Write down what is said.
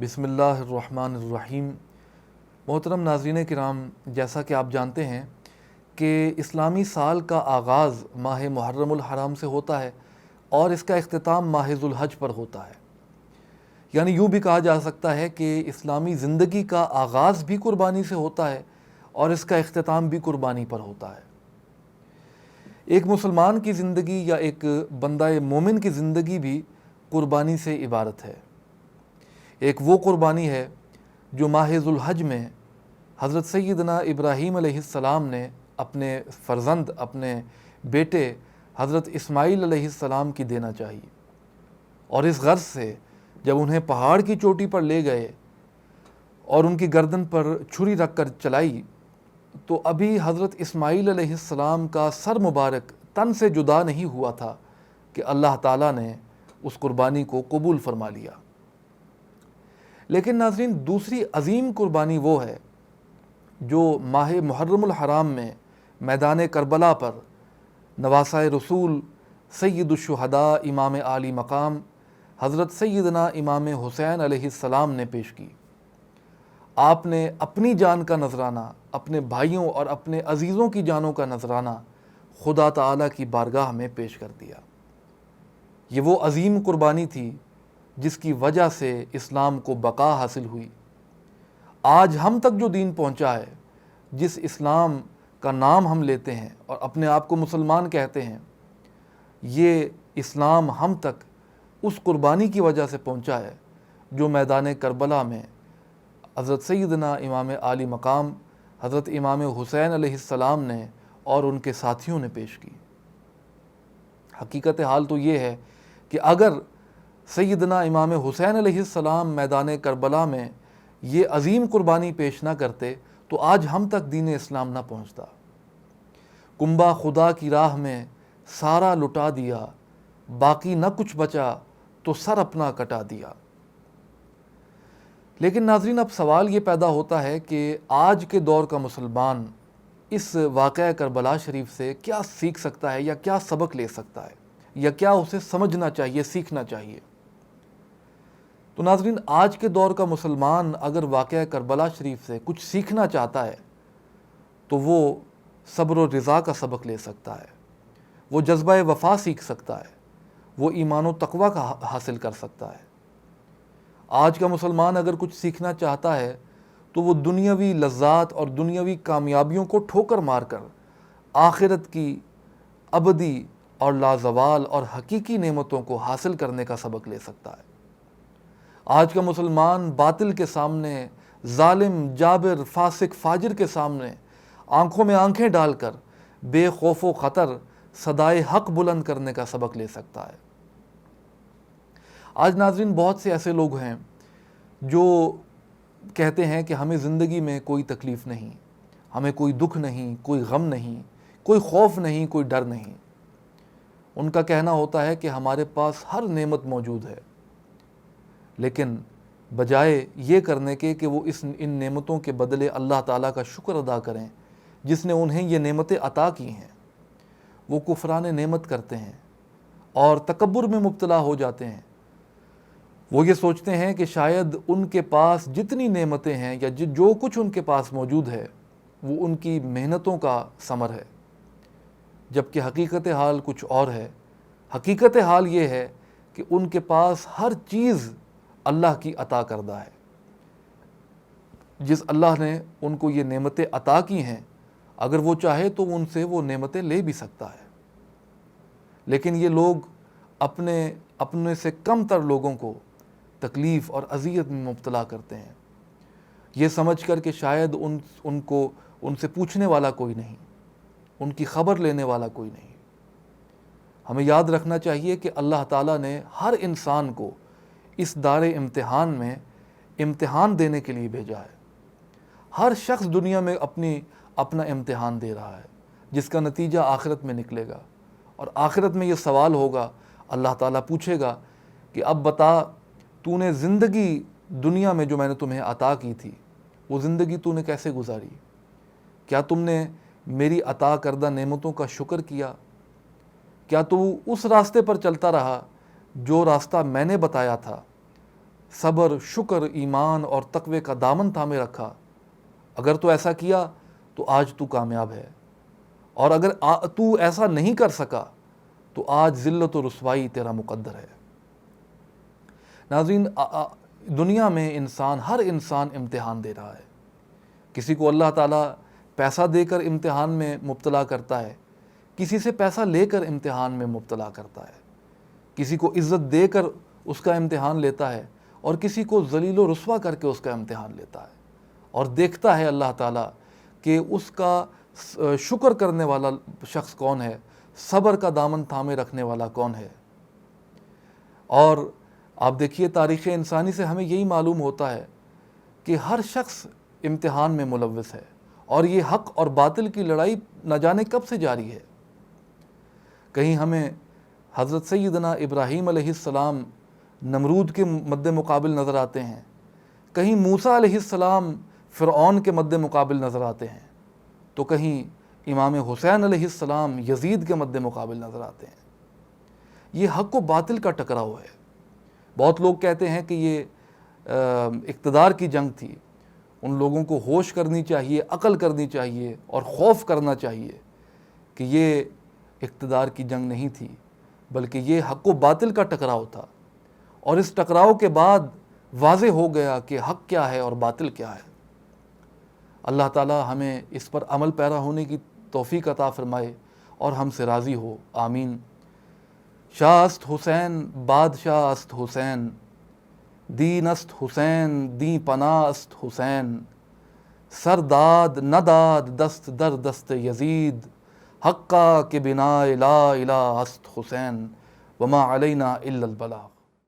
بسم اللہ الرحمن الرحیم۔ محترم ناظرین کرام، جیسا کہ آپ جانتے ہیں کہ اسلامی سال کا آغاز ماہ محرم الحرام سے ہوتا ہے اور اس کا اختتام ماہ ذو الحج پر ہوتا ہے۔ یعنی یوں بھی کہا جا سکتا ہے کہ اسلامی زندگی کا آغاز بھی قربانی سے ہوتا ہے اور اس کا اختتام بھی قربانی پر ہوتا ہے۔ ایک مسلمان کی زندگی یا ایک بندہ مومن کی زندگی بھی قربانی سے عبارت ہے۔ ایک وہ قربانی ہے جو ماہ ذو الحج میں حضرت سیدنا ابراہیم علیہ السلام نے اپنے فرزند، اپنے بیٹے حضرت اسماعیل علیہ السلام کی دینا چاہیے، اور اس غرض سے جب انہیں پہاڑ کی چوٹی پر لے گئے اور ان کی گردن پر چھری رکھ کر چلائی تو ابھی حضرت اسماعیل علیہ السلام کا سر مبارک تن سے جدا نہیں ہوا تھا کہ اللہ تعالیٰ نے اس قربانی کو قبول فرما لیا۔ لیکن ناظرین، دوسری عظیم قربانی وہ ہے جو ماہ محرم الحرام میں میدان کربلا پر نواسۂ رسول سید الشہداء امام عالی مقام حضرت سیدنا امام حسین علیہ السلام نے پیش کی۔ آپ نے اپنی جان کا نذرانہ، اپنے بھائیوں اور اپنے عزیزوں کی جانوں کا نذرانہ خدا تعالیٰ کی بارگاہ میں پیش کر دیا۔ یہ وہ عظیم قربانی تھی جس کی وجہ سے اسلام کو بقا حاصل ہوئی۔ آج ہم تک جو دین پہنچا ہے، جس اسلام کا نام ہم لیتے ہیں اور اپنے آپ کو مسلمان کہتے ہیں، یہ اسلام ہم تک اس قربانی کی وجہ سے پہنچا ہے جو میدان کربلا میں حضرت سیدنا امام عالی مقام حضرت امام حسین علیہ السلام نے اور ان کے ساتھیوں نے پیش کی۔ حقیقت حال تو یہ ہے کہ اگر سیدنا امام حسین علیہ السلام میدان کربلا میں یہ عظیم قربانی پیش نہ کرتے تو آج ہم تک دین اسلام نہ پہنچتا۔ کنبہ خدا کی راہ میں سارا لٹا دیا، باقی نہ کچھ بچا تو سر اپنا کٹا دیا۔ لیکن ناظرین، اب سوال یہ پیدا ہوتا ہے کہ آج کے دور کا مسلمان اس واقعہ کربلا شریف سے کیا سیکھ سکتا ہے یا کیا سبق لے سکتا ہے یا کیا اسے سمجھنا چاہیے، سیکھنا چاہیے۔ تو ناظرین، آج کے دور کا مسلمان اگر واقعہ کربلا شریف سے کچھ سیکھنا چاہتا ہے تو وہ صبر و رضا کا سبق لے سکتا ہے، وہ جذبہ وفا سیکھ سکتا ہے، وہ ایمان و تقویٰ کا حاصل کر سکتا ہے۔ آج کا مسلمان اگر کچھ سیکھنا چاہتا ہے تو وہ دنیاوی لذات اور دنیاوی کامیابیوں کو ٹھوکر مار کر آخرت کی ابدی اور لازوال اور حقیقی نعمتوں کو حاصل کرنے کا سبق لے سکتا ہے۔ آج کا مسلمان باطل کے سامنے، ظالم، جابر، فاسق، فاجر کے سامنے آنکھوں میں آنکھیں ڈال کر بے خوف و خطر صدائے حق بلند کرنے کا سبق لے سکتا ہے۔ آج ناظرین، بہت سے ایسے لوگ ہیں جو کہتے ہیں کہ ہمیں زندگی میں کوئی تکلیف نہیں، ہمیں کوئی دکھ نہیں، کوئی غم نہیں، کوئی خوف نہیں، کوئی ڈر نہیں۔ ان کا کہنا ہوتا ہے کہ ہمارے پاس ہر نعمت موجود ہے، لیکن بجائے یہ کرنے کے کہ وہ ان نعمتوں کے بدلے اللہ تعالیٰ کا شکر ادا کریں جس نے انہیں یہ نعمتیں عطا کی ہیں، وہ کفران نعمت کرتے ہیں اور تکبر میں مبتلا ہو جاتے ہیں۔ وہ یہ سوچتے ہیں کہ شاید ان کے پاس جتنی نعمتیں ہیں یا جو کچھ ان کے پاس موجود ہے وہ ان کی محنتوں کا ثمر ہے، جبکہ حقیقت حال کچھ اور ہے۔ حقیقت حال یہ ہے کہ ان کے پاس ہر چیز اللہ کی عطا کردہ ہے۔ جس اللہ نے ان کو یہ نعمتیں عطا کی ہیں، اگر وہ چاہے تو ان سے وہ نعمتیں لے بھی سکتا ہے، لیکن یہ لوگ اپنے سے کم تر لوگوں کو تکلیف اور اذیت میں مبتلا کرتے ہیں، یہ سمجھ کر کہ شاید ان سے پوچھنے والا کوئی نہیں، ان کی خبر لینے والا کوئی نہیں۔ ہمیں یاد رکھنا چاہیے کہ اللہ تعالیٰ نے ہر انسان کو اس دار امتحان میں امتحان دینے کے لیے بھیجا ہے۔ ہر شخص دنیا میں اپنا امتحان دے رہا ہے جس کا نتیجہ آخرت میں نکلے گا، اور آخرت میں یہ سوال ہوگا، اللہ تعالیٰ پوچھے گا کہ اب بتا، تو نے زندگی دنیا میں جو میں نے تمہیں عطا کی تھی وہ زندگی تو نے کیسے گزاری؟ کیا تم نے میری عطا کردہ نعمتوں کا شکر کیا؟ کیا تو اس راستے پر چلتا رہا جو راستہ میں نے بتایا تھا؟ صبر، شکر، ایمان اور تقوی کا دامن تھامے رکھا، اگر تو ایسا کیا تو آج تو کامیاب ہے، اور اگر تو ایسا نہیں کر سکا تو آج ذلت و رسوائی تیرا مقدر ہے۔ ناظرین، دنیا میں ہر انسان امتحان دے رہا ہے۔ کسی کو اللہ تعالیٰ پیسہ دے کر امتحان میں مبتلا کرتا ہے، کسی سے پیسہ لے کر امتحان میں مبتلا کرتا ہے، کسی کو عزت دے کر اس کا امتحان لیتا ہے، اور کسی کو ذلیل و رسوا کر کے اس کا امتحان لیتا ہے، اور دیکھتا ہے اللہ تعالیٰ کہ اس کا شکر کرنے والا شخص کون ہے، صبر کا دامن تھامے رکھنے والا کون ہے۔ اور آپ دیکھیے تاریخ انسانی سے ہمیں یہی معلوم ہوتا ہے کہ ہر شخص امتحان میں ملوث ہے، اور یہ حق اور باطل کی لڑائی نہ جانے کب سے جاری ہے۔ کہیں ہمیں حضرت سیدنا ابراہیم علیہ السلام نمرود کے مد مقابل نظر آتے ہیں، کہیں موسیٰ علیہ السلام فرعون کے مد مقابل نظر آتے ہیں، تو کہیں امام حسین علیہ السلام یزید کے مد مقابل نظر آتے ہیں۔ یہ حق و باطل کا ٹکراؤ ہے۔ بہت لوگ کہتے ہیں کہ یہ اقتدار کی جنگ تھی، ان لوگوں کو ہوش کرنی چاہیے، عقل کرنی چاہیے اور خوف کرنا چاہیے کہ یہ اقتدار کی جنگ نہیں تھی، بلکہ یہ حق و باطل کا ٹکراؤ تھا، اور اس ٹکراؤ کے بعد واضح ہو گیا کہ حق کیا ہے اور باطل کیا ہے۔ اللہ تعالی ہمیں اس پر عمل پیرا ہونے کی توفیق عطا فرمائے اور ہم سے راضی ہو، آمین۔ شاہ است حسین بادشاہ است حسین، دین است حسین دین پناہ است حسین، سر داد نداد دست در دست یزید، حقا کے بنا لا الہ است حسین، وما علینا الا البلاغ۔